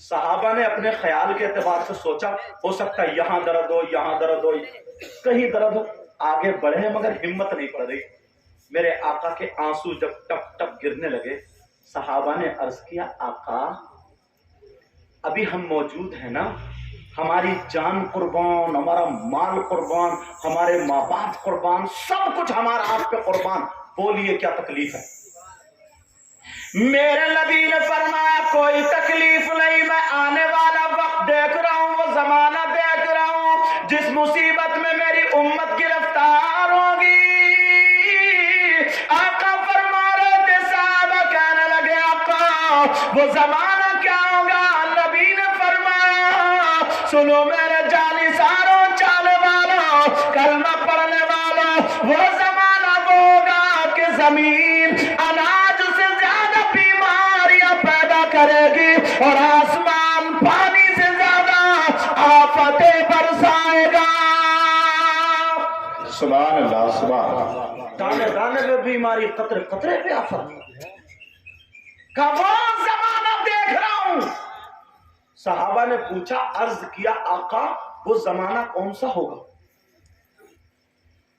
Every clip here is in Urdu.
صحابہ نے اپنے خیال کے اعتبار سے سوچا ہو سکتا ہے یہاں درد ہو، یہاں درد ہو، کہیں درد ہو، آگے بڑھے مگر ہمت نہیں پڑ رہی۔ میرے آقا کے آنسو جب ٹپ ٹپ گرنے لگے، صحابہ نے عرض کیا آقا ابھی ہم موجود ہیں نا، ہماری جان قربان، ہمارا مال قربان، ہمارے ماں باپ قربان، سب کچھ ہمارا آپ پہ قربان، بولیے کیا تکلیف ہے؟ میرے نبی نے فرمایا کوئی تکلیف نہیں، میں آنے والا وقت دیکھ رہا ہوں، وہ زمانہ دیکھ رہا ہوں جس مصیبت میں میری امت گرفتار ہوگی۔ آقا فرما رہے تھے، صحابہ کہنے لگے آقا وہ زمانہ کیا ہوگا؟ نبی نے فرمایا سنو میرے جانثاروں، چالے والوں، کلمہ پڑھنے والوں، وہ زمانہ وہ ہوگا کہ زمین اناج سے زیادہ بیماریاں پیدا کرے گی اور آسمان پانی سے زیادہ آفتیں برسائے گا۔ سبحان اللہ، سبحان اللہ۔ دانے دانے پہ بیماری، قطرے قطرے پہ آفت کا وہ زمانہ دیکھ رہا ہوں۔ صحابہ نے پوچھا، عرض کیا آقا وہ زمانہ کون سا ہوگا،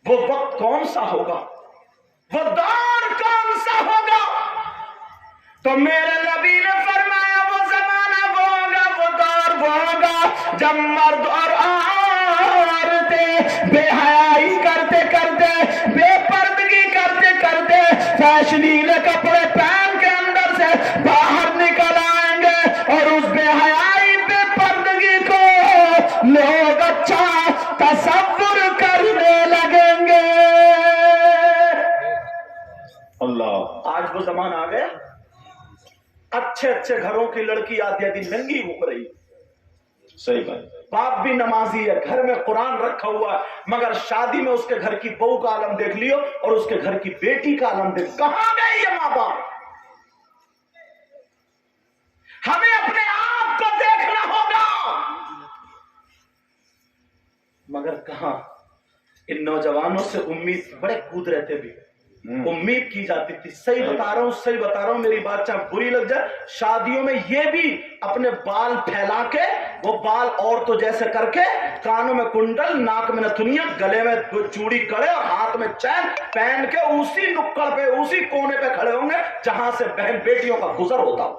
وہ وقت کون سا ہوگا، وہ دور کون سا ہوگا؟ تو میرے نبی نے فرمایا وہ زمانہ وہ ہوگا، وہ دور وہ ہوگا جب مرد اور عورتیں بے حیائی کرتے کرتے، بے پردگی کرتے کرتے، فیشنیلے کپڑے پہن کے اندر سے باہر نکل آئیں گے اور اس بے حیائی بے پردگی کو لوگ اچھا تصور کرنے لگیں گے۔ اللہ، آج وہ زمانہ آ گیا، اچھے اچھے گھروں کی لڑکی آدھی آدھی ننگی گھوم رہی، صحیح بات۔ باپ بھی نمازی ہے، گھر میں قرآن رکھا ہوا ہے، مگر شادی میں اس کے گھر کی بہو کا عالم دیکھ لیو اور اس کے گھر کی بیٹی کا عالم دیکھ، کہاں گئے یہ ماں باپ؟ ہمیں اپنے آپ کو دیکھنا ہوگا، مگر کہاں؟ ان نوجوانوں سے امید بڑے کود رہتے بھی، امید کی جاتی تھی۔ صحیح بتا رہا ہوں، میری بات چاہے بری لگ جائے، شادیوں میں یہ بھی اپنے بال پھیلا کے، وہ بال عورتوں جیسے کر کے، کانوں میں کنڈل، ناک میں نتھنیاں، گلے میں چوڑی کڑے اور ہاتھ میں چین پہن کے اسی نکڑ پہ، اسی کونے پہ کھڑے ہوں گے جہاں سے بہن بیٹیوں کا گزر ہوتا ہو،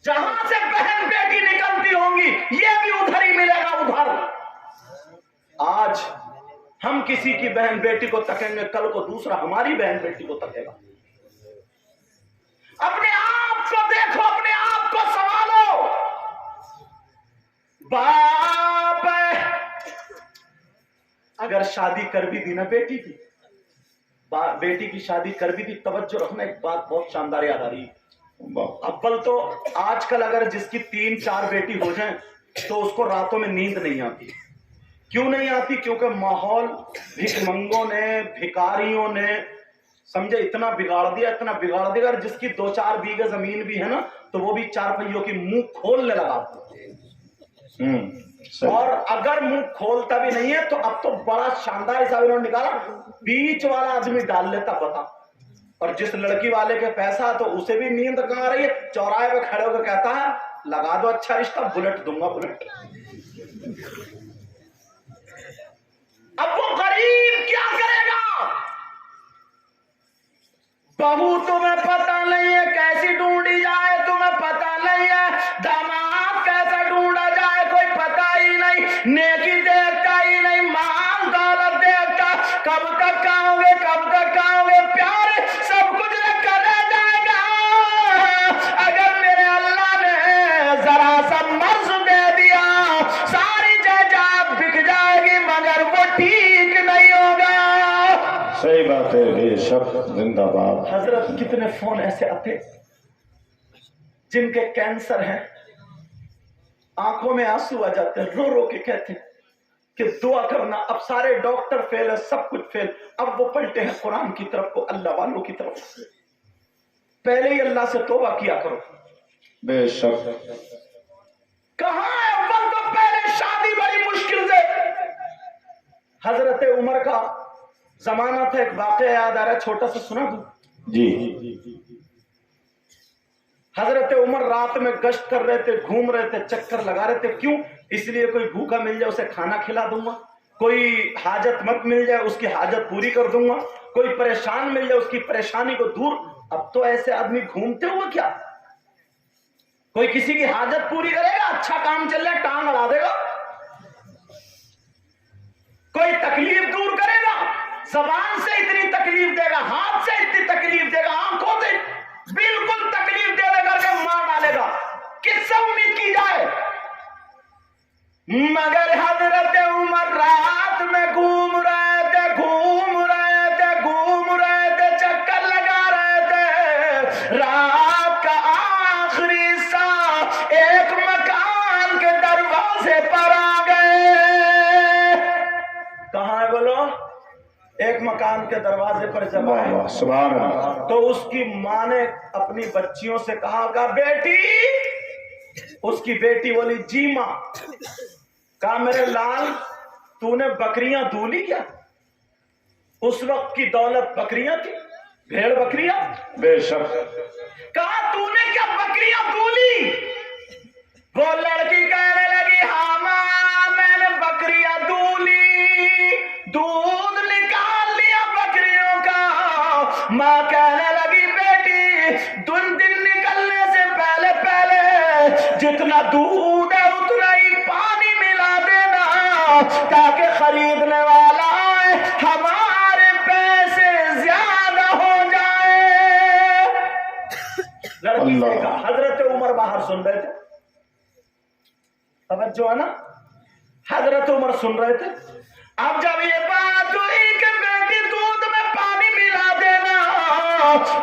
جہاں سے بہن بیٹی نکلتی ہوں گی، یہ بھی ادھر ہی ملے گا، ادھر۔ آج ہم کسی کی بہن بیٹی کو تکیں گے، کل کو دوسرا ہماری بہن بیٹی کو تکے گا۔ اپنے آپ کو دیکھو، اپنے آپ کو سنبھالو۔ باپ اگر شادی کر بھی دی نا بیٹی کی، بیٹی کی شادی کر بھی دی، توجہ رکھنا، ایک بات بہت شاندار یاد آ رہی ہے۔ اول تو آج کل اگر جس کی 3-4 بیٹی ہو جائیں تو اس کو راتوں میں نیند نہیں آتی۔ کیوں نہیں آتی؟ کیونکہ ماحول بھک منگوں نے، بھکاریوں نے سمجھے اتنا بگاڑ دیا، اتنا بگاڑ دیا۔ اگر جس کی 2-4 بیگھے زمین بھی ہے نا تو وہ بھی 4 پہیوں کی منہ کھولنے لگا، اور اگر منہ کھولتا بھی نہیں ہے تو اب تو بڑا شاندار حساب انہوں نے نکالا، بیچ والا آدمی ڈال لیتا پتا، اور جس لڑکی والے کے پیسہ تو اسے بھی نیند کہاں آ رہی ہے، چوراہے پہ کھڑے ہو کے کہتا ہے لگا دو اچھا رشتہ، بلٹ دوں گا، بلٹ۔ اب وہ غریب کیا کرے گا؟ بہو تمہیں پتہ نہیں ہے کیسی ڈھونڈی جائے، تمہیں پتہ نہیں ہے داماد کیسا ڈھونڈا جائے، کوئی پتہ ہی نہیں، نیکی دیکھتا ہی نہیں، مال دولت دیکھتا، کب تک آؤ گے، کب تک آؤ گے، پیار سب کچھ رکھا رہ جائے گا۔ اگر میرے اللہ نے ذرا سا مرض دے دیا، ساری جائیداد بک جائے گی، مگر وہ ٹھیک نہیں ہوگا۔ صحیح بات ہے، بے شک، زندہ باد۔ حضرت کتنے فون ایسے آتے جن کے کینسر ہیں، آنکھوں میں آنسو آ جاتے ہیں، رو رو کے کہتے ہیں کہ دعا کرنا، اب سارے ڈاکٹر فیل ہے، سب کچھ فیل، اب وہ پلٹے ہیں قرآن کی طرف کو، اللہ والوں کی طرف۔ پہلے ہی اللہ سے توبہ کیا کرو۔ بے شک، کہاں ہے اول تو پہلے شادی بڑی مشکل سے۔ حضرت عمر کا زمانہ تھا، ایک واقعہ یاد آ رہا ہے، چھوٹا سا سنا دوں۔ جی۔ حضرت عمر رات میں گشت کر رہے تھے, گھوم رہے تھے, چکر لگا رہے تھے. کیوں؟ اس لیے کوئی بھوکا مل جائے اسے کھانا کھلا دوں گا, کوئی حاجت مت مل جائے اس کی حاجت پوری کر دوں گا, کوئی پریشان مل جائے اس کی پریشانی کو دور. اب تو ایسے آدمی گھومتے ہوئے کیا, کوئی کسی کی حاجت پوری کرے گا, اچھا کام چل رہا ہے ٹانگ اڑا دے گا, کوئی تکلیف دور کرے گا, زبان سے اتنی تکلیف دے گا, ہاتھ سے اتنی تکلیف دے گا, آنکھوں سے بالکل تکلیف دے دے کر کے مار ڈالے گا. کس سے امید کی جائے؟ مگر حضرت عمر رات میں گھوم رہے تھے, گھوم رہے تھے, گھوم رہے تھے, چکر لگا رہے تھے. رات کا آخری حصہ ایک مکان کے دروازے پر آ گئے. کہاں ہے بولو؟ ایک مکان کے دروازے پر جب آئے سبحان اللہ. تو اس کی ماں نے اپنی بچیوں سے کہا بیٹی, اس کی بیٹی بولی جی ماں. کہا میرے لال تو نے بکریاں دولی کیا؟ اس وقت کی دولت بکریاں تھی, بھیڑ بکریاں. بے شک. کہا تو نے کیا بکریاں دولی؟ وہ لڑکی کہنے لگی ہاں ماں میں نے بکریاں دولی, دودھ نکال لیا بکریوں کا. ماں کہنے لگی بیٹی دن نکلنے سے پہلے پہلے جتنا دودھ ہے اتنا ہی پانی ملا دینا تاکہ خریدنے والا آئے, ہمارے پیسے زیادہ ہو جائے. لڑکی نے کہا. حضرت عمر باہر سن رہے تھے, توجہ ہے نا, حضرت عمر سن رہے تھے. اب جب یہ بات ہوئی کہ بیٹی دودھ میں پانی ملا دینا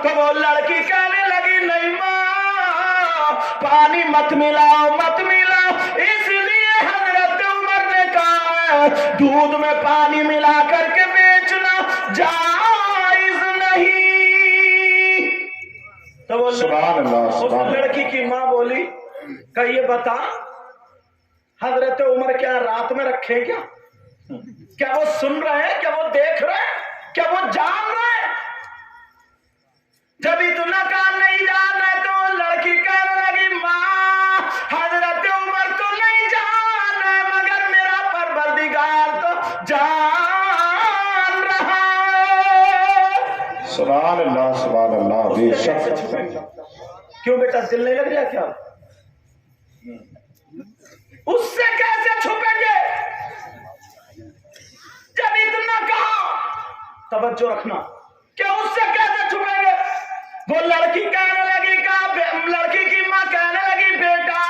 تو وہ لڑکی کہنے لگی نہیں ماں پانی مت ملاؤ, مت ملاؤ. اس لیے حضرت عمر نے کہا دودھ میں پانی ملا کر کے بیچنا جائز نہیں. تو وہ سبحان اللہ. اس لڑکی کی ماں بولی کہ یہ بتا حضرت عمر کیا رات میں رکھے کیا وہ سن رہے ہیں, کیا وہ دیکھ رہے ہیں, کیا وہ جان رہے ہیں؟ جب اتنا کام نہیں جان رہے تو لڑکی کہنے لگی ماں حضرت عمر تو نہیں جان رہے مگر میرا پروردگار تو جان رہا ہے. سبحان اللہ. سبحان اللہ. بے شک. کیوں بیٹا دل نہیں لگ رہا کیا؟ اس سے کیسے چھپیں گے جب اتنا کہا؟ توجہ رکھنا کہ اس سے کیسے چھپیں گے. وہ لڑکی کہنے لگی لڑکی کی ماں کہنے لگی بیٹا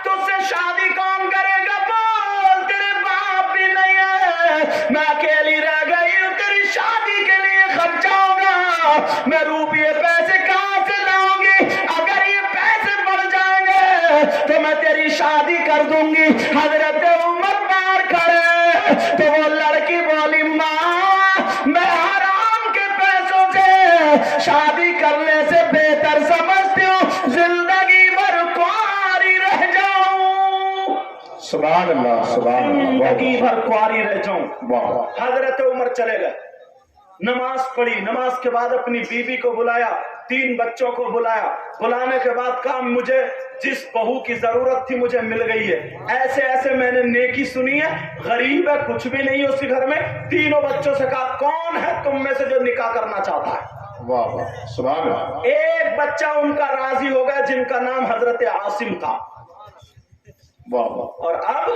تجھ سے شادی کون کرے گا؟ بول تیرے باپ بھی نہیں ہے, میں اکیلی رہ گئی ہوں, تیری شادی کے لیے خرچہ ہوگا, میں روپیے پیسے کہاں سے لاؤں گی؟ اگر یہ پیسے بڑھ جائیں گے تو میں تیری شادی کر دوں گی. حضرت عمر باہر کھڑے تو وہ لڑکی بولی ماں میں حرام کے پیسوں سے شادی کرنے سے بہتر سمجھتی ہوں زندگی بھر کواری رہ جاؤں. سبحان اللہ. سبحان اللہ. زندگی بھر کواری رہ جاؤں. واہ. حضرت عمر چلے گئے, نماز پڑھی, نماز کے بعد اپنی بیوی کو بلایا, 3 بچوں کو بلایا. بلانے کے بعد کہا مجھے جس بہو کی ضرورت تھی مجھے مل گئی ہے. ایسے ایسے میں نے نیکی سنی ہے, غریب ہے, کچھ بھی نہیں اس کے گھر میں. تینوں بچوں سے کہا کون ہے تم میں سے جو نکاح کرنا چاہتا ہے؟ واہ واہ. سبحان اللہ. ایک بچہ ان کا راضی ہو گیا جن کا نام حضرت عاصم تھا. واہ واہ. اور اب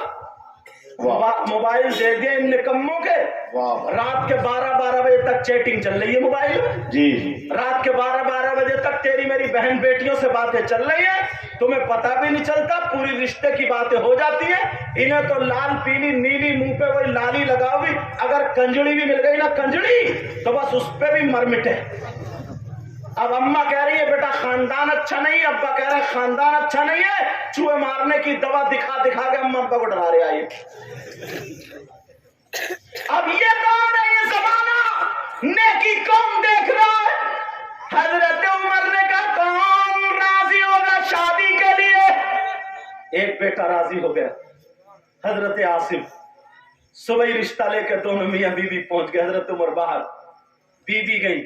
موبائل دے دیے ان نکموں کے. واہ. رات کے 12 بجے تک چیٹنگ چل رہی ہے موبائل میں. جی. رات کے 12 بجے تک تیری میری بہن بیٹیوں سے باتیں چل رہی ہیں, تمہیں پتہ بھی نہیں چلتا, پوری رشتے کی باتیں ہو جاتی ہیں. انہیں تو لال پیلی نیلی منہ پہ وہی لالی لگا ہوئی, اگر کنجڑی بھی مل گئی نا کنجڑی تو بس اس پہ بھی مر مٹے. اب اماں کہہ رہی ہے بیٹا خاندان اچھا نہیں ہے, ابا کہہ رہا ہے خاندان اچھا نہیں ہے, چوہے مارنے کی دوا دکھا دکھا کے اماں ابا کو ڈرا رہے آئیے. اب یہ کون ہے, یہ زمانہ نیکی کون دیکھ رہا ہے؟ حضرت عمر نے کہا کون راضی ہوگا شادی کے لیے؟ ایک بیٹا راضی ہو گیا, حضرت عاصم. صبح ہی رشتہ لے کے دونوں میاں بیوی پہنچ گئے. حضرت عمر باہر, بیوی گئی,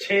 6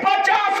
50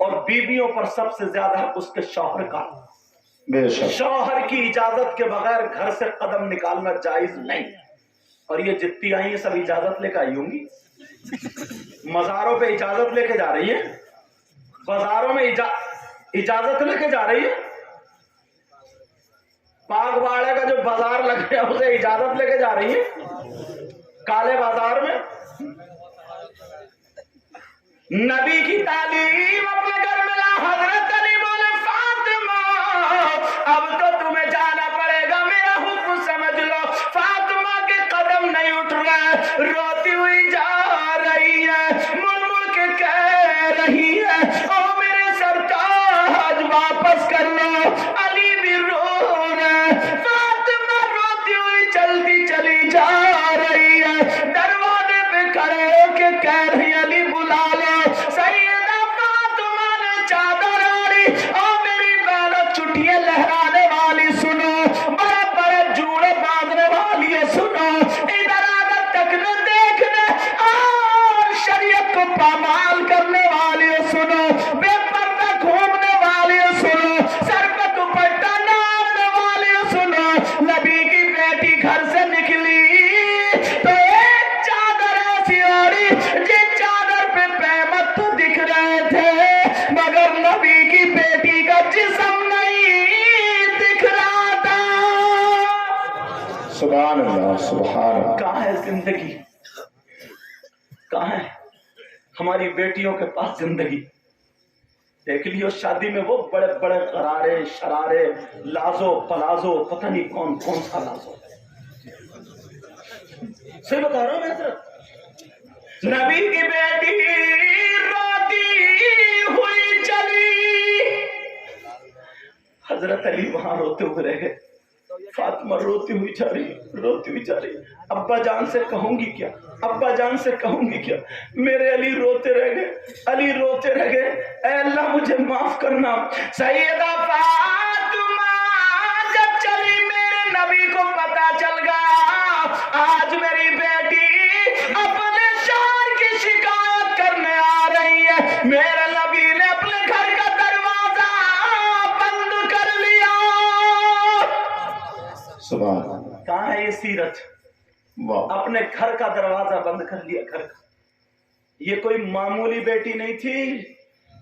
اور بیویوں پر سب سے زیادہ حق اس کے شوہر کا. بے شک شوہر کی اجازت کے بغیر گھر سے قدم نکالنا جائز نہیں. اور یہ جتنی آئی ہیں سب اجازت لے کے آئی ہوں گی. مزاروں پہ اجازت لے کے جا رہی ہے, بازاروں میں اجازت لے کے جا رہی ہے. پاک باڑے کا جو بازار لگ گیا اسے اجازت لے کے جا رہی ہے کالے بازار میں. نبی کی تعلیم اپنے گھر میں لا. حضرت علی بولے فاطمہ اب تو تمہیں جانا پڑے گا, میرا حکم سمجھ لو. فاطمہ کے قدم نہیں اٹھ رہے, روتی ہوئی جا رہی ہے, مڑ مڑ کے کہہ رہی ہے او میرے سرتاج واپس کر لو. علی بھی رو رہے, فاطمہ روتی ہوئی چلتی چلی جا رہی ہے. دروازے پہ کھڑے ہو کے کہہ رہی علی بلا لو. سیدہ فاطمہ نے چادر اوڑی, او میری بہنوں چٹیاں لہرانے والی سنو, بڑے بڑے جوڑے باندھنے والی سنو, ادھر ادھر تکنے دیکھنے اور شریعت کو پامال کرنے والی سنو, بے پردہ گھومنے والی سنو, سر پہ دوپٹہ ڈالنے والی سنو. نبی کی بیٹی گھر سے نکلی تو ایک چادر ایسی اوڑی جس چادر پہ پیمت تو دکھ رہے تھے مگر نبی کی بیٹی کا جسم نہیں دکھ رہا تھا. سبحان اللہ سبحان اللہ. کہاں ہے زندگی, کہاں ہے ہماری بیٹیوں کے پاس زندگی؟ دیکھ لیو شادی میں وہ بڑے بڑے غرارے شرارے لازو پلازو, پتہ نہیں کون کون سا لازو. صحیح بتا رہا ہوں میں حضرت. نبی کی بیٹی روتی ہوئی چلی, حضرت علی وہاں روتے ہوئے رہ گئے. فاطمہ روتی ہوئی جا رہی, روتی ہوئی جا رہی. ابا جان سے کہوں گی کیا, ابا جان سے کہوں گی کیا؟ میرے علی روتے رہ گئے, علی روتے رہ گئے. اے اللہ مجھے معاف کرنا. سیدہ فاطمہ جب چلی میرے نبی کو پتا چل گیا آج میری بیٹی اپنے شوہر کی شکایت کرنے آ رہی ہے. میرے نبی نے اپنے گھر کا دروازہ بند کر لیا. سبحان اللہ. کہاں ہے یہ سیرت؟ واہ اپنے گھر کا دروازہ بند کر لیا. گھر کا یہ کوئی معمولی بیٹی نہیں تھی,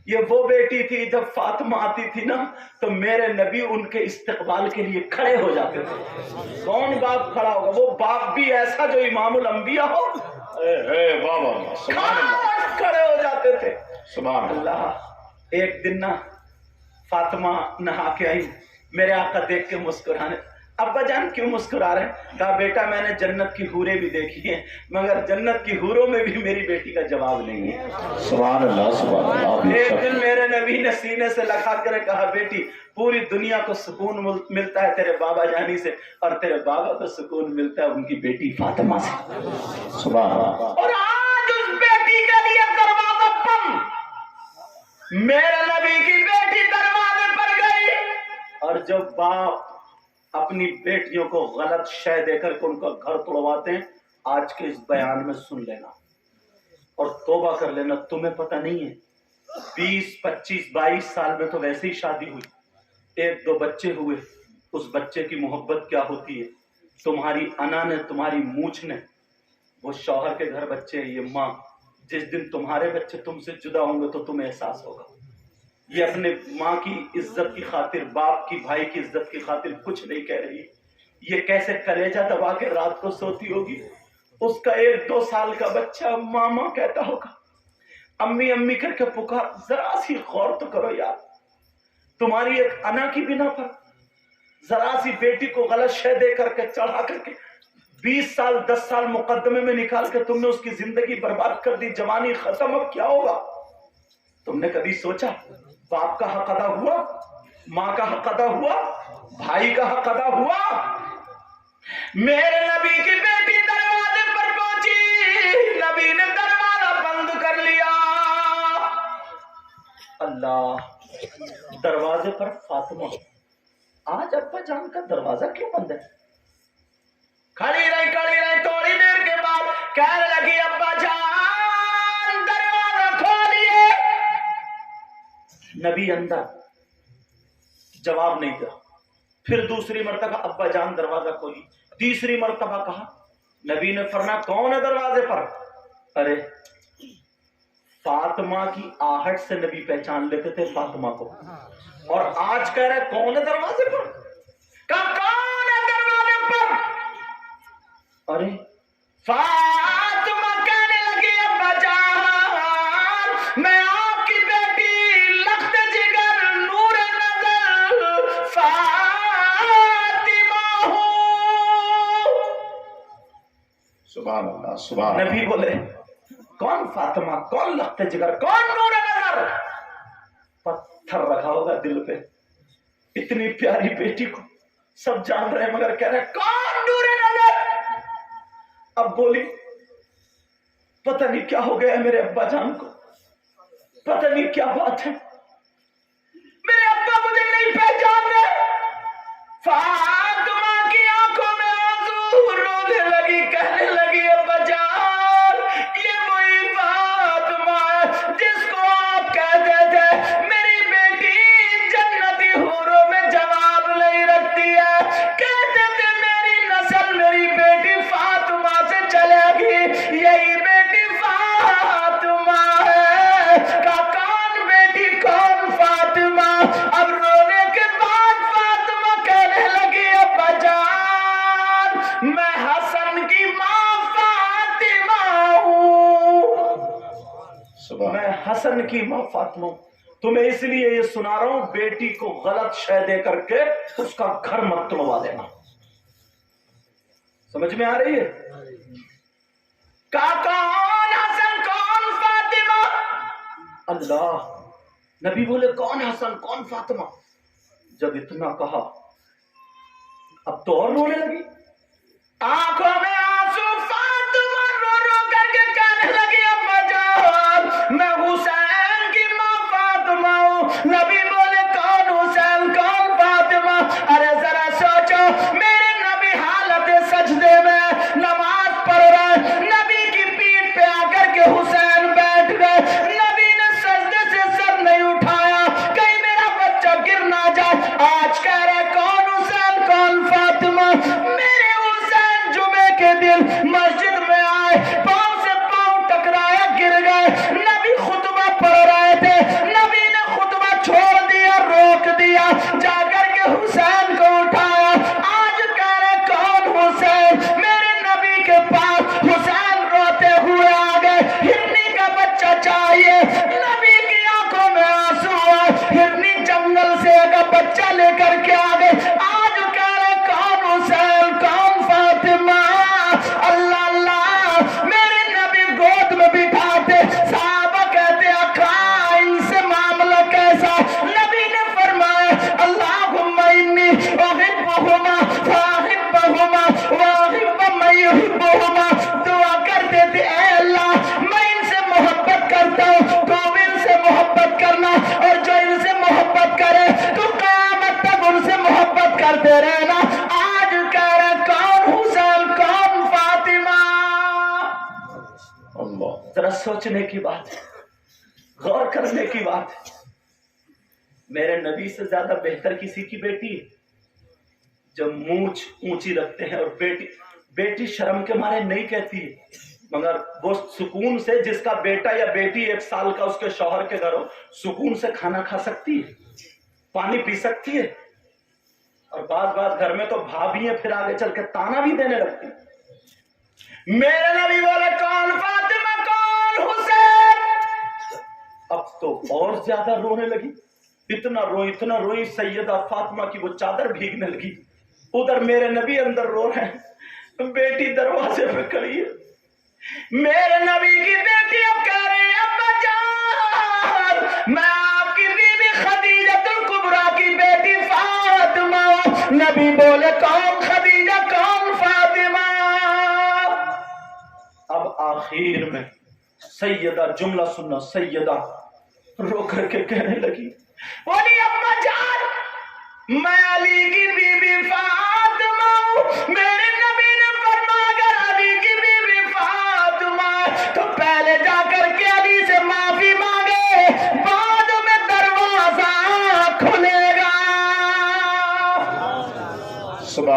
یہ وہ بیٹی تھی جب فاطمہ آتی تھی نا تو میرے نبی ان کے استقبال کے لیے کھڑے ہو جاتے تھے. کون باپ کھڑا ہوگا؟ وہ باپ بھی ایسا جو امام الانبیاء ہو, واہ واہ سبحان اللہ کھڑے ہو جاتے تھے. سبحان اللہ. اللہ ایک دن نا فاطمہ نہا کے آئی, میرے آقا دیکھ کے مسکرانے. ابا جان کیوں مسکرا رہے ہیں؟ کہا بیٹا میں نے جنت کی حوریں بھی دیکھی ہیں مگر جنت کی حوروں میں بھی میری بیٹی کا جواب نہیں ہے. سبحان اللہ سبحان اللہ. ایک دن میرے نبی نے سینے سے لگا کر کہا بیٹی پوری دنیا کو سکون ملتا ہے تیرے بابا جانی سے اور تیرے بابا کو سکون ملتا ہے ان کی بیٹی فاطمہ سے. سبحان اللہ. اور آج اس بیٹی کے لیے دروازہ بند. میرے نبی کی بیٹی دروازے پر گئی اور جب باپ اپنی بیٹیوں کو غلط شے دے کر کے ان کا گھر توڑواتے ہیں, آج کے اس بیان میں سن لینا اور توبہ کر لینا. تمہیں پتہ نہیں ہے 20 25 22 سال میں تو ویسے ہی شادی ہوئی, ایک دو بچے ہوئے, اس بچے کی محبت کیا ہوتی ہے. تمہاری انا نے تمہاری مونچھ نے, وہ شوہر کے گھر بچے ہیں, یہ ماں. جس دن تمہارے بچے تم سے جدا ہوں گے تو تمہیں احساس ہوگا. یہ اپنے ماں کی عزت کی خاطر, باپ کی بھائی کی عزت کی خاطر کچھ نہیں کہہ رہی. یہ کیسے کلیجہ دبا کے رات کو سوتی ہوگی. اس کا 1-2 سال کا بچہ ماما کہتا ہوگا, امی امی کر کے پکار. ذرا سی غور تو کرو یار, تمہاری ایک انا کی بنا پر ذرا سی بیٹی کو غلط شے دے کر کے چڑھا کر کے 20 سال 10 سال مقدمے میں نکال کے تم نے اس کی زندگی برباد کر دی. جوانی ختم, اب کیا ہوگا؟ تم نے کبھی سوچا باپ کا حق ادا ہوا, ماں کا حق ادا ہوا, بھائی کا حق ادا ہوا؟ میرے نبی کی بیٹی دروازے پر پہنچی, نبی نے دروازہ بند کر لیا. اللہ, دروازے پر فاطمہ. آج ابا جان کا دروازہ کیوں بند ہے؟ کھڑی رہی تھوڑی دیر کے بعد کہنے لگی ابا جان دروازہ کھولیے. نبی اندر، جواب نہیں دیا. پھر دوسری مرتبہ ابا جان دروازہ کھولی. تیسری مرتبہ کہا. نبی نے فرمایا کون ہے دروازے پر؟ ارے فاطمہ کی آہٹ سے نبی پہچان لیتے تھے فاطمہ کو، اور آج کہہ رہے کون ہے دروازے پر؟ کہا کون ہے دروازے پر؟ ارے فاطمہ کہنے لگی ابا جان میں آپ کی بیٹی لخت جگر نور نظر فاطمہ ہوں. سبحان اللہ سبحان اللہ. نبی بولے کون فاطمہ، کون لخت جگر، کون نور نظر؟ پتھر رکھا ہوگا دل پہ. اتنی پیاری بیٹی کو سب جان رہے ہیں مگر کہہ رہے کون نور نظر؟ اب بولی پتہ نہیں کیا ہو گیا ہے میرے ابا جان کو، پتہ نہیں کیا بات ہے، میرے ابا مجھے نہیں پہچان رہے. فاطمہ کی آنکھوں میں آنسو، رونے لگی، کہنے لگی ابا جان یہ وہی فاطمہ ہے جس کو آپ کہتے تھے میری بیٹی جنتی حوروں میں جواب نہیں رکھتی ہے، کہتے تھے میری نسل میری بیٹی فاطمہ سے چلے گی، یہی بیٹی فاطمہ ہے. کون بیٹی کون فاطمہ؟ اب رونے کے بعد فاطمہ کہنے لگی ابا جان میں حسن کی ماں فاطمہ ہوں، میں حسن کی ماں فاطمہ ہوں. تمہیں اس لیے یہ سنا رہا ہوں بیٹی کو غلط شے دے کر کے اس کا گھر مت توڑوا دینا. سمجھ میں آ رہی ہے؟ کون حسن کون فاطمہ؟ اللہ. نبی بولے کون حسن کون فاطمہ؟ جب اتنا کہا اب تو اور رونے لگی، آنکھوں میں آنسو، فاطمہ رو رو کر کے کہنے لگی ابا جان میں حسین کی ماں فاطمہ ہوں. نبی بولے کون حسین کون فاطمہ؟ ارے ذرا سوچو، میرے نبی حالت سجدے میں نماز پڑھ رہے، نبی کی پیٹھ پہ آ کر کے حسین بیٹھ گئے، نبی نے سجدے سے سر نہیں اٹھایا کہیں میرا بچہ گر نہ جائے. آج کہہ رہے کون حسین کون فاطمہ؟ میرے حسین جمعے کے دن مسجد میں آئے، پاؤں سے پاؤں ٹکرایا، گر گئے. نبی خطبہ پڑھ رہے تھے، نبی نے خطبہ چھوڑ دیا، روک دیا، جا کر کے حسین کو اٹھایا. آج کہہ رہے کون حسین؟ میرے نبی کے پاس حسین روتے ہوئے آ گئے، ہرنی کا بچہ چاہیے. نبی کی آنکھوں میں آنسو آئے، ہرنی جنگل سے ایک بچہ لے کر کے آ گئے. آج کہہ رہے کون حسین کون فاطمہ؟ اللہ اللہ. میرے نبی گود میں بٹھاتے، صحابہ کہتے آقا ان سے معاملہ کیسا؟ نبی نے فرمایا اللہم انی احبہما فاحبہما واحب من یحبہما. دعا کرتے تھے اے اللہ میں ان سے محبت کرتا ہوں تو ان سے محبت کرنا، اور جو ان سے محبت کرے تو قیامت تک ان سے محبت کرتے رہنا. آج کہہ رہے کون حسین کون فاطمہ؟ اللہ. ذرا سوچنے کی بات ہے، غور کرنے کی بات ہے. میرے نبی سے زیادہ بہتر کسی کی بیٹی ہے؟ جب مونچھ اونچی رکھتے ہیں اور بیٹی شرم کے مارے نہیں کہتی ہے، مگر وہ سکون سے، جس کا بیٹا یا بیٹی 1 سال کا اس کے شوہر کے گھر ہو، سکون سے کھانا کھا سکتی ہے، پانی پی سکتی ہے. اور بعض گھر میں تو بھابھی ہیں پھر آگے چل کے تانا بھی دینے لگتی. میرے نبی بولے کون فاطمہ کون حسین؟ اب تو اور زیادہ رونے لگی، اتنا روئی سیدہ فاطمہ کی وہ چادر بھیگنے لگی. ادھر میرے نبی اندر رو رہے ہیں، بیٹی دروازے پہ کھڑی ہے. میرے نبی کی بیٹی اب کہہ رہی ہے ابا جان میں آپ کی بیوی خدیجہ الکبریٰ کی بیٹی فاطمہ ہوں. نبی بولے کون خدیجہ کون فاطمہ؟ اب آخر میں سیدہ، جملہ سننا، سیدہ رو کر کے کہنے لگی بولی ابا جان میں علی کی بیوی فاطمہ ہوں. میرے نبی نے فرمایا اگر علی کی بیوی فاطمہ تو پہلے جا کر کے علی سے معافی مانگے، بعد میں دروازے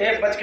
1:50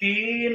3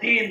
3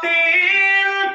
3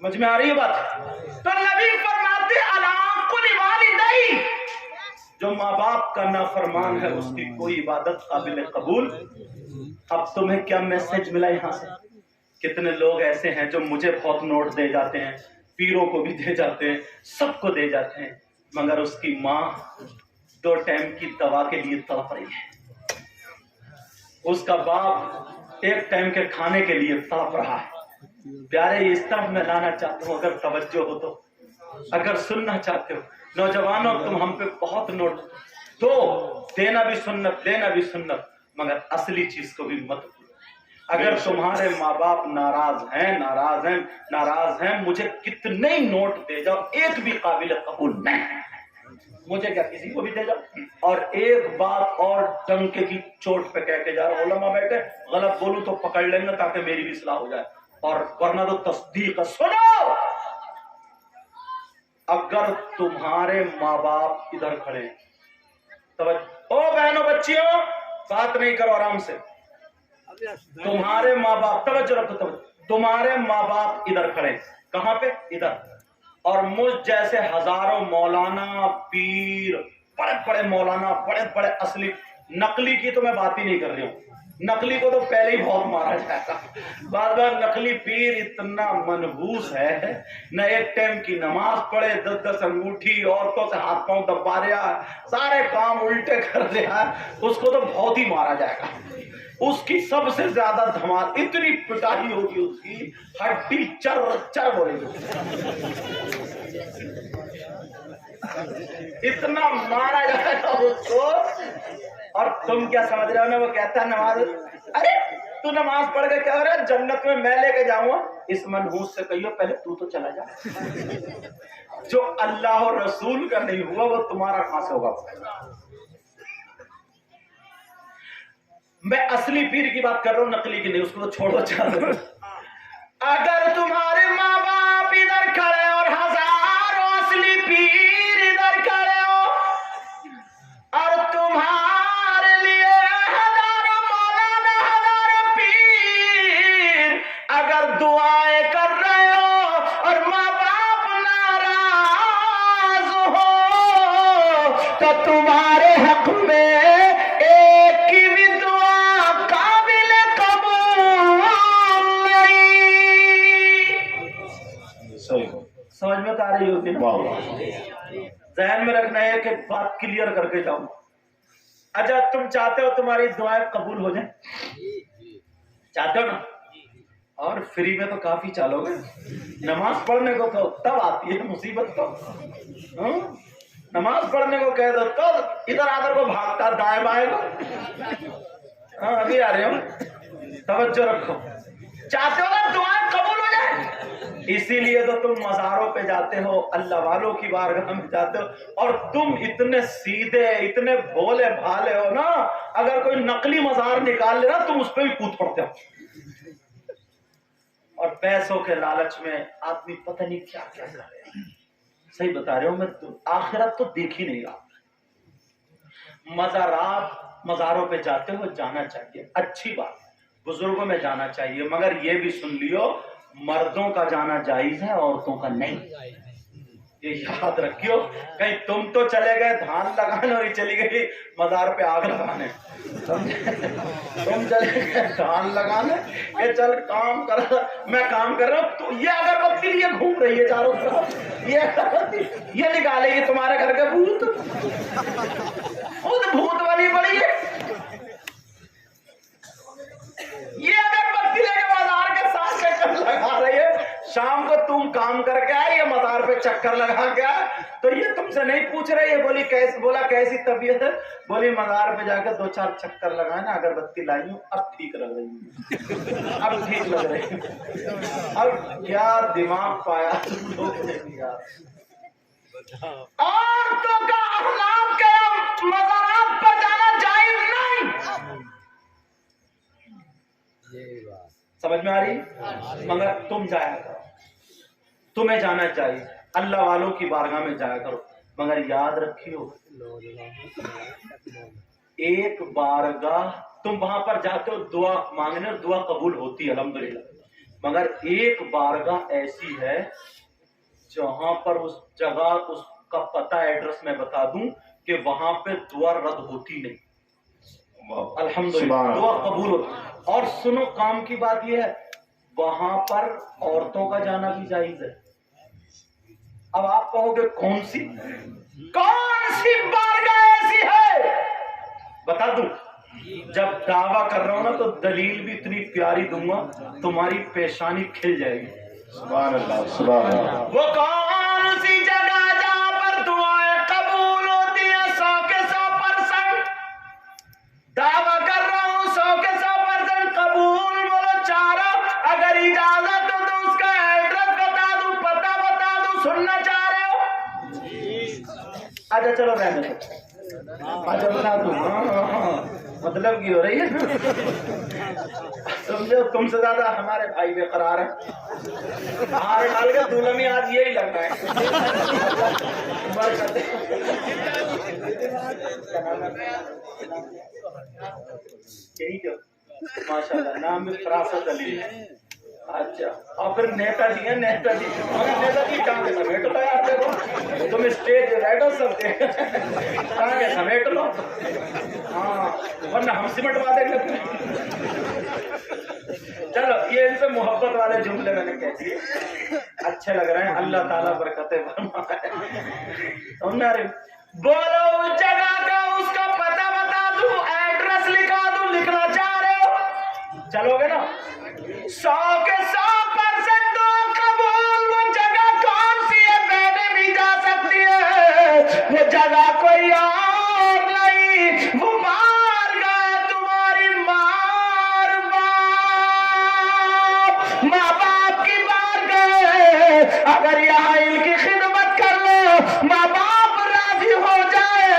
سمجھ میں آ رہی ہے بات؟ تو نبی فرماتے علاقل والدی، جو ماں باپ کا نافرمان ہے اس کی کوئی عبادت قابل قبول۔ اب تمہیں کیا میسج ملا یہاں سے؟ کتنے لوگ ایسے ہیں جو مجھے بہت نوٹ دے جاتے ہیں، پیروں کو بھی دے جاتے ہیں، سب کو دے جاتے ہیں، مگر اس کی ماں 2 ٹائم کی دوا کے لیے تڑپ رہی ہے، اس کا باپ 1 ٹائم کے کھانے کے لیے تڑپ رہا ہے۔ پیارے اس طرف میں لانا چاہتا ہوں، اگر توجہ ہو تو، اگر سننا چاہتے ہو نوجوانوں، تم ہم پہ بہت نوٹ دو، دینا بھی سنت، لینا بھی سنت، مگر اصلی چیز کو بھی مت۔ اگر تمہارے ماں باپ ناراض ہیں، مجھے کتنے ہی نوٹ دے جاؤ، ایک بھی قابل قبول نہیں، مجھے کیا کسی کو بھی دے جاؤ۔ اور ایک بات اور ڈنکے کی چوٹ پہ کہہ کے جا رہا، علماء بیٹھے غلط بولوں تو پکڑ لیں گے تاکہ میری بھی اصلاح ہو جائے، اور ورنہ تو تصدیق۔ سنو، اگر تمہارے ماں باپ ادھر کھڑے ہیں، او بہنوں بچیوں بات نہیں کرو، آرام سے، تمہارے ماں باپ، توجہ رکھو، تمہارے ماں باپ ادھر کھڑے، کہاں پہ؟ ادھر، اور مجھ جیسے ہزاروں مولانا، پیر، بڑے بڑے مولانا، بڑے بڑے اصلی، نقلی کی تو میں بات ہی نہیں کر رہی ہوں، نقلی کو تو پہلے ہی بہت مارا جائے گا، بعض بار نقلی پیر اتنا منحوس ہے، نہ 1 ٹائم کی نماز پڑھے، 10 انگوٹھی، عورتوں سے ہاتھ پاؤں دبا رہا، سارے کام الٹے کر رہا، اس کو تو بہت ہی مارا جائے گا۔ اس کی سب سے زیادہ دھمال، اتنی پٹائی ہوگی، اس کی ہڈی چر چر بولے گی، اتنا مارا جائے گا اس کو۔ اور تم کیا سمجھ رہے ہو نا، وہ کہتا ہے نماز، ارے تو نماز پڑھ کے کیا ہو رہا ہے، جنت میں لے کے جاؤں گا۔ اس منحوس سے کہیو پہلے تو چلا جا، جو اللہ اور رسول کا نہیں ہوا وہ تمہارا کہاں سے ہوگا؟ میں اصلی پیر کی بات کر رہا ہوں، نقلی کی نہیں، اس کو تو چھوڑو چاہو۔ اگر تمہارے ماں باپ ادھر کھڑے اور ہزاروں اصلی پیر ادھر کھڑے ہو، اور تمہارے لیے ہزاروں مولانا، ہزاروں پیر اگر دعائیں کر رہے ہو، اور ماں باپ ناراض ہو، تو تمہارے حق میں ایک کی بھی دعا قابل قبول نہیں۔ صحیح، سمجھ میں تو آ رہی ہوتی نا؟ ذہن میں رکھنا ہے کہ بات کلیئر کر کے جاؤں۔ اچھا، تم چاہتے ہو تمہاری دعائیں قبول ہو جائیں؟ چاہتے ہو نا؟ اور فری میں تو کافی چالو گے، نماز پڑھنے کو تو تب آتی ہے مصیبت تو، نماز پڑھنے کو کہہ دو تو ادھر آدھر کو بھاگتا دائیں بائیں کو۔ ہاں ابھی آ رہے ہو، توجہ رکھو، چاہتے ہو نا دعائیں قبول ہو جائیں، اسی لیے تو تم مزاروں پہ جاتے ہو، اللہ والوں کی بارگاہ میں جاتے ہو، اور تم اتنے سیدھے، اتنے بھولے بھالے ہو نا، اگر کوئی نقلی مزار نکال لے نا تم اس پہ بھی کود پڑتے ہو۔ اور پیسوں کے لالچ میں آدمی پتہ نہیں کیا کیا کر رہے ہیں۔ صحیح بتا رہے ہوں میں، آخرت تو دیکھ ہی نہیں رہا۔ مزاروں پہ جاتے ہو، جانا چاہیے، اچھی بات، بزرگوں میں جانا چاہیے، مگر یہ بھی سن لیو مردوں کا جانا جائز ہے، عورتوں کا نہیں، یہ یاد رکھیو۔ کہیں تم تو چلے گئے دھان لگانے اور یہ چلی گئی مزار پہ آگ لگانے، تم چلے گئے دھان لگانے، یہ چل کام کر، میں کام کر رہا ہوں، تو یہ اگربتی لیے گھوم رہی ہے چاروں طرف، یہ نکالے گی تمہارے گھر کے بھوت، خود بھوت بنی پڑی ہے، یہ اگربتی لے کے مزار کے ساتھ چکر لگا رہی ہے، شام کو تم کام کر کے آئے، یہ مزار پہ چکر لگا کے آئے، تو یہ تم سے نہیں پوچھ رہے، یہ بولی بولا کیسی طبیعت ہے، بولی مزار پہ جا کے 2-4 چکر لگائے نا، اگربتی لائی ہوں، اب ٹھیک لگ رہی ہوں، اب ٹھیک لگ رہی ہوں۔ اب کیا دماغ پایا لوگوں نے دیا۔ عورتوں کا احلام کے مزارات پر جانا جائز نہیں، سمجھ میں آ رہی؟ مگر تم جایا کرو، تمہیں جانا چاہیے، اللہ والوں کی بارگاہ میں جایا کرو، مگر یاد رکھیو ایک بارگاہ، تم وہاں پر جاتے ہو دعا مانگنے، دعا قبول ہوتی ہے الحمدللہ، مگر ایک بارگاہ ایسی ہے جہاں پر اس جگہ اس کا پتہ ایڈریس میں بتا دوں کہ وہاں پہ دعا رد ہوتی نہیں، الحمدللہ دعا قبول ہوتی۔ اور سنو کام کی بات یہ ہے، وہاں پر عورتوں کا جانا بھی جائز ہے۔ اب آپ کہو گے کون سی بارگاہ ایسی ہے؟ بتا دوں، جب دعویٰ کر رہا ہوں نا تو دلیل بھی اتنی پیاری دوں گا تمہاری پیشانی کھل جائے گی۔ سبحان اللہ سبحان اللہ۔ وہ کون سی جگہ جہاں پر دعائیں قبول ہوتی ہیں 100 کے 100%؟ دعویٰ کر رہا ہوں 100 کے 100% قبول، بولو چارہ۔ اگر اجازت ہو تو اس کا ایڈریس بتا دوں، پتہ بتا دوں، سننا چاہ رہے ہو؟ اچھا چلو رہنے دو، اچھا بتا دوں۔ مطلب کی ہو رہی ہے سمجھو، تم سے زیادہ ہمارے بھائی بے قرار ہیں، ہار ڈال کے دولہا میں آج یہی لگ رہا ہے۔ یہی جو ماشاء اللہ نام بھی فراست علی ہے۔ اچھا، اور پھر نیتا جی ہیں، نیتا جی نیتا جی کہاں کے سمیٹ لو یار، دیکھو تم اسٹیج پہ بیٹھو سب دے کہاں کے سمیٹ لو، ہاں ورنہ ہم سمٹوا دیں گے۔ چلو یہ ان سے محبت والے جملے میں نے کہہ دیے، اچھے لگ رہے ہیں، اللہ تعالیٰ برکتیں فرمائے۔ بولو اس جگہ کا اس کا پتہ بتا دوں، ایڈریس لکھا دوں، لکھنا چاہ رہے ہو؟ چلو گے نا؟ 100 کے 100% قبول۔ وہ جگہ کون سی ہے؟ بہنیں بھی جا سکتی ہے، وہ جگہ کوئی اور نہیں، وہ بارگاہ تمہاری ماں باپ کی بارگاہ ہے۔ اگر یہاں ان کی خدمت کر لو، ماں باپ راضی ہو جائے۔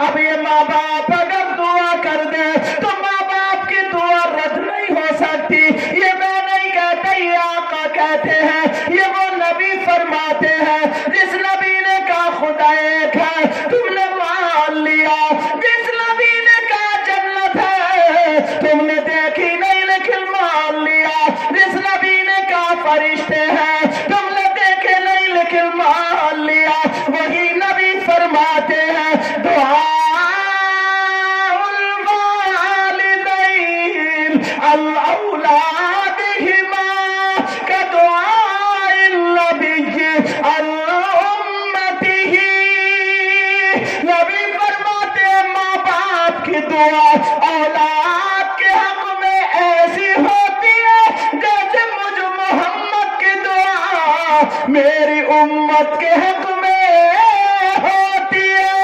اب یہ ماں باپ اگر دعا کر دے تو ماں باپ کی دعا رد نہیں ہو سکتی۔ یہ میں نہیں کہتا، یہ آقا کہتے ہیں، یہ وہ نبی فرماتے ہیں جس نبی نے کہا خدا ایک ہے، تم نے مان لیا۔ جس نبی نے کہا جنت ہے، تم نے دیکھی نہیں لیکن مان لیا۔ جس نبی نے کہا فرشتے ہیں، تم نے دیکھے نہیں لیکن مان لیا۔ وہی نبی فرماتے ہیں دعا الاولادہما کدعاء النبی الامتہ۔ نبی فرماتے ہیں ماں باپ کی دعا اولاد کے حق میں ایسی ہوتی ہے جیسے مجھ محمد کی دعا میری امت کے حق میں ہوتی ہے۔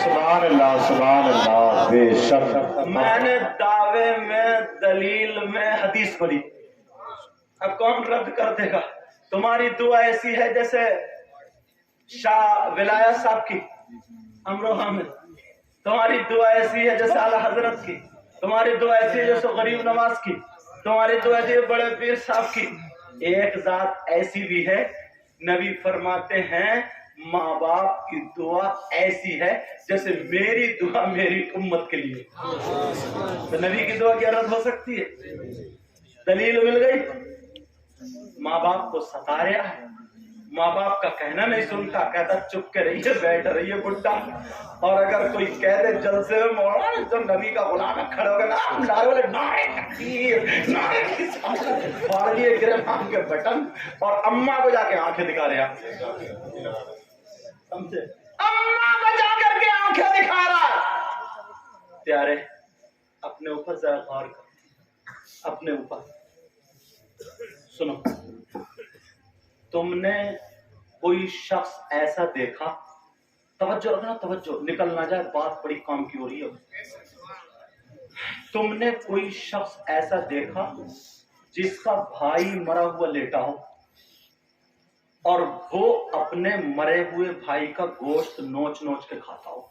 سبحان اللہ سبحان اللہ، بے شک۔ میں نے دعوے میں، دلیل میں حدیث پڑھی، اب کون رد کر دے گا؟ تمہاری دعا ایسی ہے جیسے شاہ ولایت صاحب کی، امرو حامد۔ تمہاری دعا ایسی ہے جیسے اعلیٰ حضرت کی۔ تمہاری دعا ایسی ہے جیسے غریب نواز کی۔ تمہاری دعا ایسی ہے بڑے پیر صاحب کی۔ ایک ذات ایسی بھی ہے، نبی فرماتے ہیں ماں باپ کی دعا ایسی ہے جیسے میری دعا میری امت کے لیے۔ تو نبی کی دعا کیا رد ہو سکتی ہے؟ دلیل مل گئی۔ ماں باپ کو ستا رہا ہے، ماں باپ کا کہنا نہیں سنتا، کہتا چپ کے رہیے، بیٹھ رہیے بڈھا۔ اور اگر کوئی کہہ دے جلسے میں مولانا جو نبی کا غلام ہے، کھڑے ہو گئے نعرے والے، نعرے تکبیر، نعرے رسالت، پھاڑ لیے گرفان کے بٹن اور اماں کو جا کے آنکھیں دکھا رہے ہیں، سمجھے؟ اماں کو جا کر کے آنکھیں دکھا رہا۔ پیارے اپنے اوپر ذرا غور کر، اپنے اوپر سنو۔ تم نے کوئی شخص ایسا دیکھا، توجہ رکھنا، توجہ نکل نہ جائے، بات بڑی کام کی ہو رہی ہے۔ تم نے کوئی شخص ایسا دیکھا جس کا بھائی مرا ہوا لیٹا ہو اور وہ اپنے مرے ہوئے بھائی کا گوشت نوچ نوچ کے کھاتا ہو؟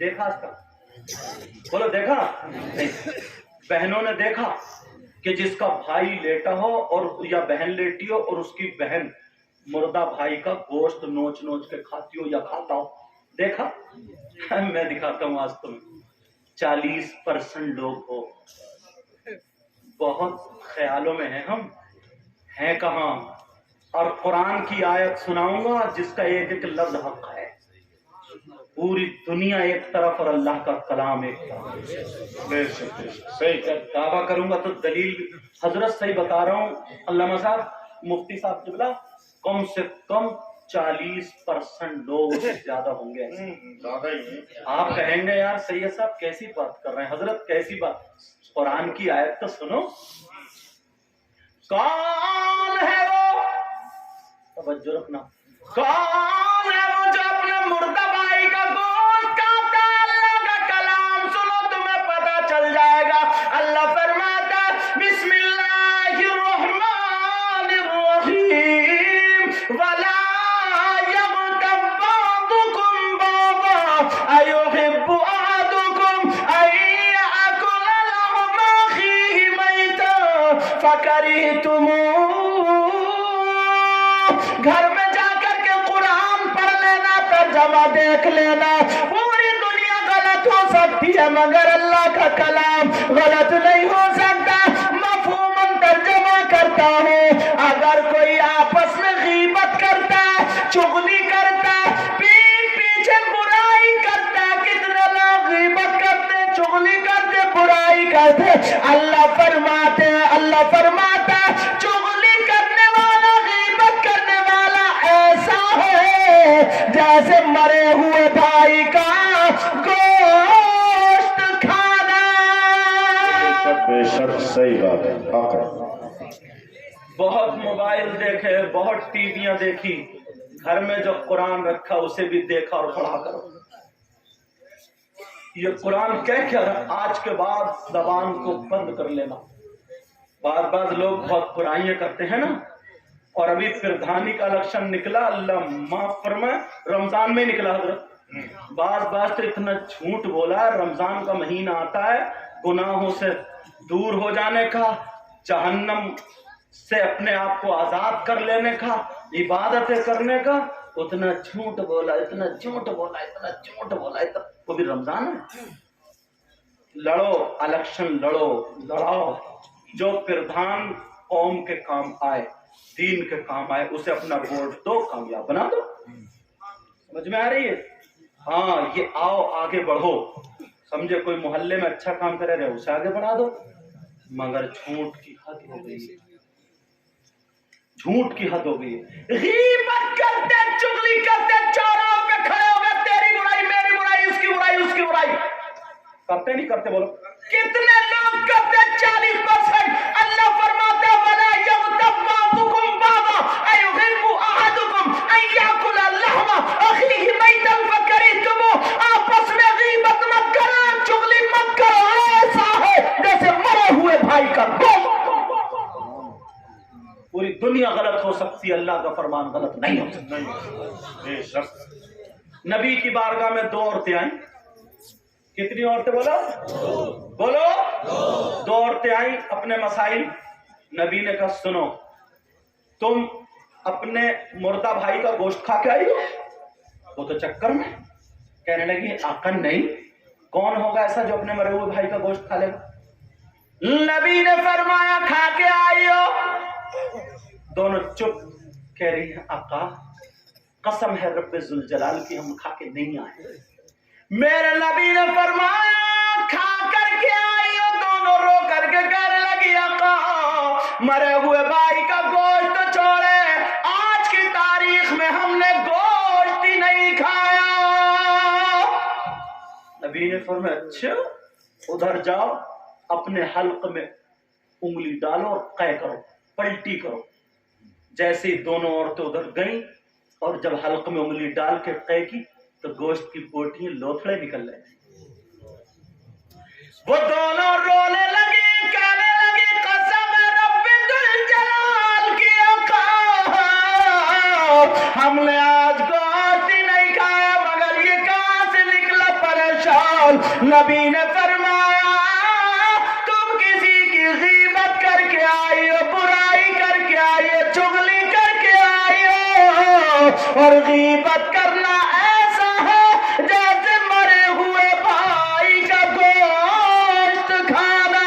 دیکھا اس کا؟ بولو دیکھا؟ نہیں۔ بہنوں نے دیکھا کہ جس کا بھائی لیٹا ہو اور یا بہن لیٹی ہو اور اس کی بہن مردہ بھائی کا گوشت نوچ نوچ کے کھاتی ہو یا کھاتا ہو؟ دیکھا؟ میں دکھاتا ہوں آج تمہیں۔ 40% لوگ ہو، بہت خیالوں میں ہیں کہاں؟ اور قرآن کی آیت سناؤں گا جس کا ایک ایک لفظ حق ہے. پوری دنیا ایک طرف اور اللہ کا کلام ایک طرف. بے شک صحیح کہا. دعویٰ کروں گا تو دلیل حضرت صحیح بتا رہا ہوں. علامہ صاحب مفتی صاحب قبلہ کم سے کم 40% لوگ زیادہ ہوں گے. زیادہ ہی ہے. آپ کہیں گے یار سید صاحب کیسی بات کر رہے ہیں حضرت, کیسی بات؟ قرآن کی آیت تو سنو. کون ہے وہ, توجہ رکھنا, کون ہے وہ جو اپنے مردہ بھائی کا گوشت کھاتا ہے؟ اللہ کا کلام سنو تمہیں پتا چل جائے گا. اللہ فرماتا بسم اللہ الرحمن الرحیم ولا یغتب بعضکم بعضا ایحب احدکم ان یأکل لحم اخیہ میتا فکرہتموہ. گھر میں جا کر کے قرآن پڑھ لینا, ترجمہ دیکھ لینا. پوری دنیا غلط ہو سکتی ہے مگر اللہ کا کلام غلط نہیں ہو سکتا. مفہوماً ترجمہ کرتا ہوں. اگر کوئی آپس میں غیبت کرتا, چغلی کرتا, پیٹ پیچھے برائی کرتا, کتنے لوگ غیبت کرتے, چغلی کرتے, برائی کرتے, اللہ فرماتا چغلی کرنے والا, غیبت کرنے والا ایسا ہے جیسے مرے ہوئے بھائی کا گوشت کھانا. بے شک صحیح بات ہے. حق ہے. بہت موبائل دیکھے, بہت ٹی ویاں دیکھی, گھر میں جو قرآن رکھا اسے بھی دیکھا اور پڑھا کرو. یہ قرآن کہہ کر آج کے بعد زبان کو بند کر لینا. بعض لوگ بہت برائیاں کرتے ہیں نا, اور ابھی پردھانی کا الیکشن نکلا, اللہ معاف فرمائے, رمضان میں نکلا حضرت. بعض تو اتنا جھوٹ بولا. رمضان کا مہینہ آتا ہے گناہوں سے دور ہو جانے کا, جہنم سے اپنے آپ کو آزاد کر لینے کا, عبادتیں کرنے کا. اتنا جھوٹ بولا. وہ بھی رمضان ہے. لڑو, الیکشن لڑاؤ. جو پردھان قوم کے کام آئے, دین کے کام آئے, اسے اپنا ووٹ دو, کامیاب بنا دو. سمجھ میں آ رہی ہے؟ ہاں, یہ آؤ آگے بڑھو. سمجھے کوئی محلے میں اچھا کام کرے رہے, اسے آگے بڑھا دو. مگر جھوٹ کی حد ہو گئی, جھوٹ کی حد ہو گئی. غیبت کرتے, چغلی کرتے, چوراہوں پہ کھڑے ہو گئے, تیری برائی, میری برائی, اس کی برائی کرتے نہیں کرتے؟ بولو کتنے لوگ کرتے؟ 40%. اللہ فرماتا ہے ولا یغتب بعضکم بعضا ایحب احدکم ان یاکل لحم اخیہ میتا فکرہتموہ. آپس میں غیبت مت کرو, چغلی مت کرو. ایسا ہے جیسے مرے ہوئے بھائی کا گوشت. پوری دنیا غلط ہو سکتی ہے, اللہ کا فرمان غلط نہیں ہو سکتا. بے شک. نبی کی بارگاہ میں 2 عورتیں آئیں. کتنی عورتیں بولو؟ 2 عورتیں آئیں, اپنے مسائل. نبی نے کہا سنو, تم اپنے مردہ بھائی کا گوشت کھا کے آئی ہو؟ وہ تو چکر میں کہنے لگی آقا نہیں, کون ہوگا ایسا جو اپنے مرے ہوئے بھائی کا گوشت کھا لے گا؟ نبی نے فرمایا کھا کے آئی ہو. دونوں چپ. کہہ رہی ہیں آقا قسم ہے رب ذوالجلال کی ہم کھا کے نہیں آئے. میرے نبی نے فرمایا کھا کر کے آئی ہو. دونوں رو کر کے کہنے لگی آقا مرے ہوئے بھائی کا گوشت چھوڑے, آج کی تاریخ میں ہم نے گوشت ہی نہیں کھایا. نبی نے فرمایا اچھا, ادھر جاؤ, اپنے حلق میں انگلی ڈالو اور قے کرو, پلٹی کرو. جیسے ہی دونوں عورتیں ادھر گئیں اور جب حلق میں انگلی ڈال کے قے کی تو گوشت کی بوٹیاں لوتھڑے نکل رہے. وہ دونوں رونے لگی, کہنے لگی قسم رب ذوالجلال کی آقا ہم نے آج گوشت ہی نہیں کھایا, مگر یہ کہاں سے نکلا پریشان. نبی نے فرمایا تم کسی کی غیبت کر کے آئی ہو, برائی کر کے آئی ہو, چغلی کر کے آئی ہو, اور غیبت کرنا ایسا ہے جیسے مرے ہوئے بھائی کا گوشت کھانا.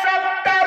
70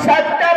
70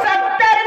70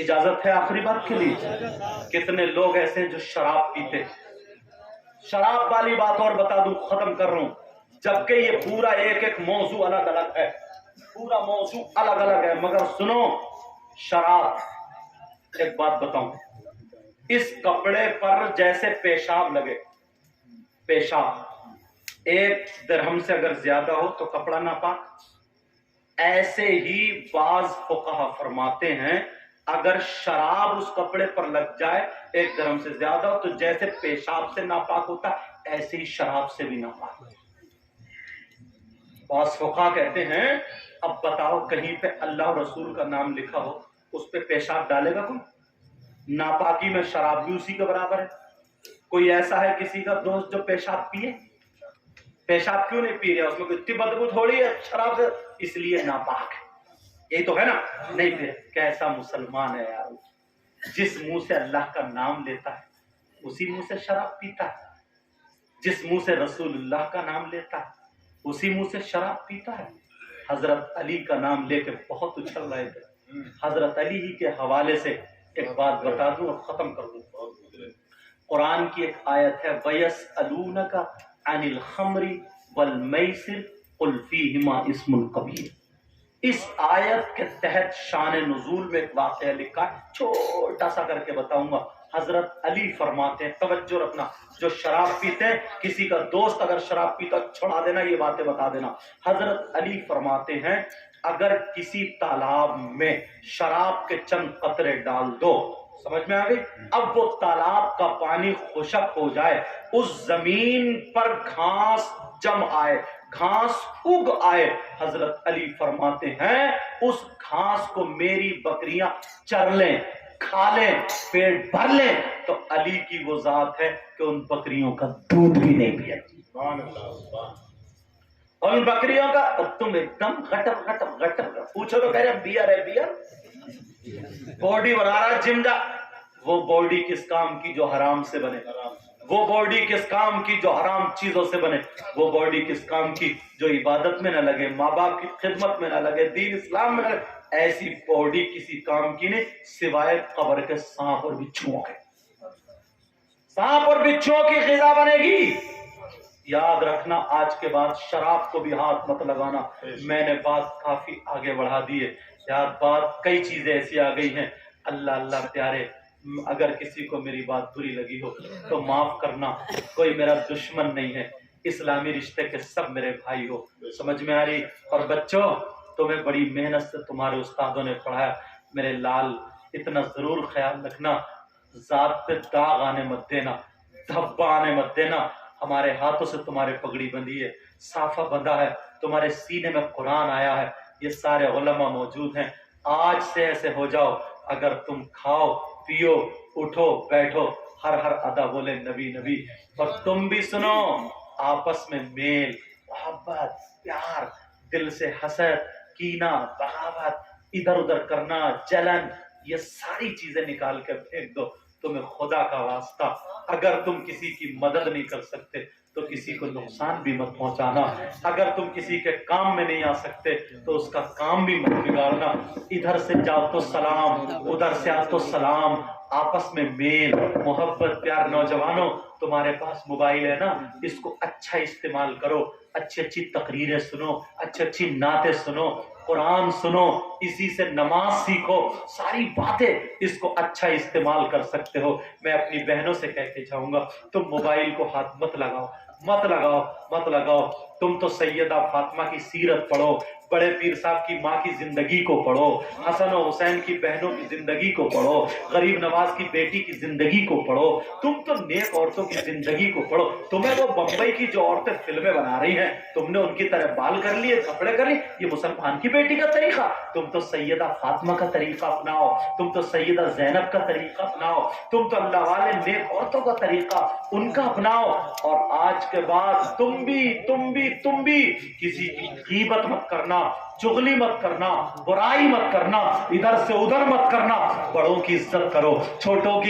اجازت ہے آخری بات کے لیے؟ کتنے لوگ ایسے ہیں جو شراب پیتے؟ شراب والی بات اور بتا دوں، ختم کر رہا ہوں، جبکہ یہ پورا ایک ایک موضوع الگ الگ ہے، پورا موضوع الگ الگ ہے، مگر سنو شراب، ایک بات بتاؤں، اس کپڑے پر جیسے پیشاب لگے، پیشاب 1 درہم سے اگر زیادہ ہو تو کپڑا ناپاک، ایسے ہی بعض فقہا فرماتے ہیں اگر شراب اس کپڑے پر لگ جائے 1 درہم سے زیادہ ہو تو جیسے پیشاب سے ناپاک ہوتا ایسے ہی شراب سے بھی ناپاک ہوتا۔ بعض فقہا کہتے ہیں اب بتاؤ کہیں پہ اللہ اور رسول کا نام لکھا ہو اس پہ پیشاب ڈالے گا کوئی؟ ناپاکی میں شراب بھی اسی کے برابر ہے۔ کوئی ایسا ہے کسی کا دوست جو پیشاب پیے؟ پیشاب کیوں نہیں پی رہا؟ اس میں کوئی اتنی بدبو تھوڑی ہے شراب سے، اس لیے ناپاک ہے، یہی تو ہے نا؟ نہیں پھر کیسا مسلمان ہے یار، جس منہ سے اللہ کا نام لیتا ہے اسی منہ سے شراب پیتا ہے، جس منہ سے رسول اللہ کا نام لیتا ہے اسی منہ سے شراب پیتا ہے۔ حضرت علی کا نام لے کے بہت اچھل رہے تھے، حضرت علی ہی کے حوالے سے ایک بات بتا دوں اور ختم کر دوں۔ قرآن کی ایک آیت ہے وَيَسْأَلُونَكَ عَنِ الْخَمْرِ وَالْمَيْسِرِ قُلْ فِيهِمَا اسْمٌ کبیر۔ اس آیت کے تحت شان نزول میں ایک واقعہ لکھا ہے، چھوٹا سا کر کے بتاؤں گا۔ حضرت علی فرماتے ہیں، توجہ رکھنا، جو شراب پیتے ہیں کسی کا دوست اگر شراب پیتا چھوڑا دینا، یہ باتیں بتا دینا۔ حضرت علی فرماتے ہیں اگر کسی تالاب میں شراب کے چند قطرے ڈال دو، سمجھ میں آ گئی؟ اب وہ تالاب کا پانی خشک ہو جائے، اس زمین پر گھاس جم آئے، گھاس اگ آئے، حضرت علی فرماتے ہیں اس گھاس کو میری بکریاں چر لیں، کھا لیں، پیٹ بھر لیں، تو علی کی وہ ذات ہے کہ ان بکریوں کا دودھ بھی نہیں پیا۔ ان بکریوں کا تم ایک دم غٹر پوچھو تو کہہ رہے بیئر ہے، بیئر باڈی بنا رہا جم جا، وہ باڈی کس کام کی جو حرام سے بنے، وہ باڈی کس کام کی جو حرام چیزوں سے بنے، وہ باڈی کس کام کی جو عبادت میں نہ لگے، ماں باپ کی خدمت میں نہ لگے، دین اسلام میں نہ لگے۔ ایسی باڈی کسی کام کی نہیں سوائے قبر کے سانپ اور بچھوؤں کے۔ سانپ اور بچھوؤں کی غذا بنے گی۔ یاد رکھنا آج کے بعد شراب کو بھی ہاتھ مت لگانا۔ میں نے بات کافی آگے بڑھا دی ہے، یاد بات کئی چیزیں ایسی آ گئی ہیں۔ اللہ اللہ پیارے، اگر کسی کو میری بات بری لگی ہو تو معاف کرنا، کوئی میرا دشمن نہیں ہے، اسلامی رشتے کے سب میرے بھائی ہو، سمجھ میں آ رہی؟ اور بچوں تمہیں بڑی محنت سے تمہارے استادوں نے پڑھایا، میرے لال اتنا ضرور خیال رکھنا ذات پہ داغ آنے مت دینا، دھبا آنے مت دینا۔ ہمارے ہاتھوں سے تمہارے پگڑی بندھی ہے، صافہ بندھا ہے، تمہارے سینے میں قرآن آیا ہے، یہ سارے علماء موجود ہیں۔ آج سے ایسے ہو جاؤ، اگر تم کھاؤ پیو اٹھو بیٹھو ہر ادا بولے نبی نبی۔ اور تم بھی سنو، آپس میں میل محبت پیار، دل سے حسد کینہ بغاوت ادھر ادھر کرنا جلن، یہ ساری چیزیں نکال کر پھینک دو۔ تمہیں خدا کا واسطہ اگر تم کسی کی مدد نہیں کر سکتے تو کسی کو نقصان بھی مت پہنچانا، اگر تم کسی کے کام میں نہیں آ سکتے تو اس کا کام بھی مت بگاڑنا۔ ادھر سے جاؤ تو سلام، ادھر سے آؤ تو سلام، آپس میں میل محبت پیار۔ نوجوانوں تمہارے پاس موبائل ہے نا، اس کو اچھا استعمال کرو، اچھی اچھی تقریریں سنو، اچھی اچھی نعتیں سنو، قرآن سنو، اسی سے نماز سیکھو، ساری باتیں اس کو اچھا استعمال کر سکتے ہو۔ میں اپنی بہنوں سے کہہ کے جاؤں گا تم موبائل کو ہاتھ مت لگاؤ، مت لگاؤ، مت لگاؤ۔ تم تو سیدہ فاطمہ کی سیرت پڑھو، بڑے پیر صاحب کی ماں کی زندگی کو پڑھو، حسن و حسین کی بہنوں کی زندگی کو پڑھو، غریب نواز کی بیٹی کی زندگی کو پڑھو، تم تو نیک عورتوں کی زندگی کو پڑھو۔ تمہیں وہ بمبئی کی جو عورتیں فلمیں بنا رہی ہیں تم نے ان کی طرح بال کر لیے، کپڑے کر لیے، یہ مسلمان کی بیٹی کا طریقہ؟ تم تو سیدہ فاطمہ کا طریقہ اپناؤ، تم تو سیدہ زینب کا طریقہ اپناؤ، تم تو اللہ والے نیک عورتوں کا طریقہ ان کا اپناؤ۔ اور آج کے بعد تم بھی کسی کی غیبت مت کرنا، چغلی مت کرنا، برائی مت کرنا، ادھر سے ادھر مت کرنا، بڑوں کی عزت کرو، چھوٹوں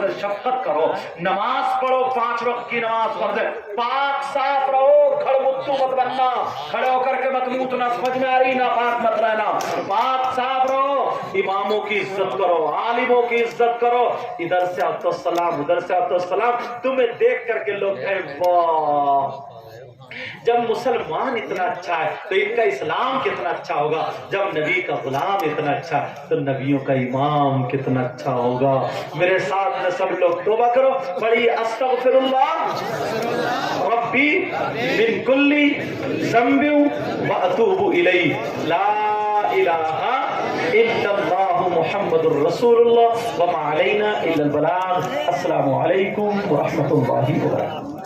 سے شفقت کرو، نماز پڑھو، 5 وقت کی نماز پڑھ دے، پاک صاف رہو، کھڑ متو مت بننا، کھڑے ہو کر کے مت موتنا، سمجھ میں آ رہی؟ نا پاک مت رہنا، پاک صاف رہو، اماموں کی عزت کرو، عالموں کی عزت کرو. ادھر سے آپ تو سلام، ادھر سے آپ تو سلام. تمہیں دیکھ کر کے لوگ کہیں واہ، جب مسلمان اتنا اچھا ہے تو ان کا اسلام کتنا اچھا ہوگا. جب نبی کا غلام اتنا اچھا ہے تو نبیوں کا امام کتنا اچھا ہوگا. میرے ساتھ میں سب لوگ توبہ کرو. بڑی استغفر اللہ ربی من کلی ذنب واتوب الیہ، لا الہ الا اللہ محمد الرسول اللہ وما علینا الا البلاغ. السلام علیکم ورحمۃ اللہ وبرکاتہ.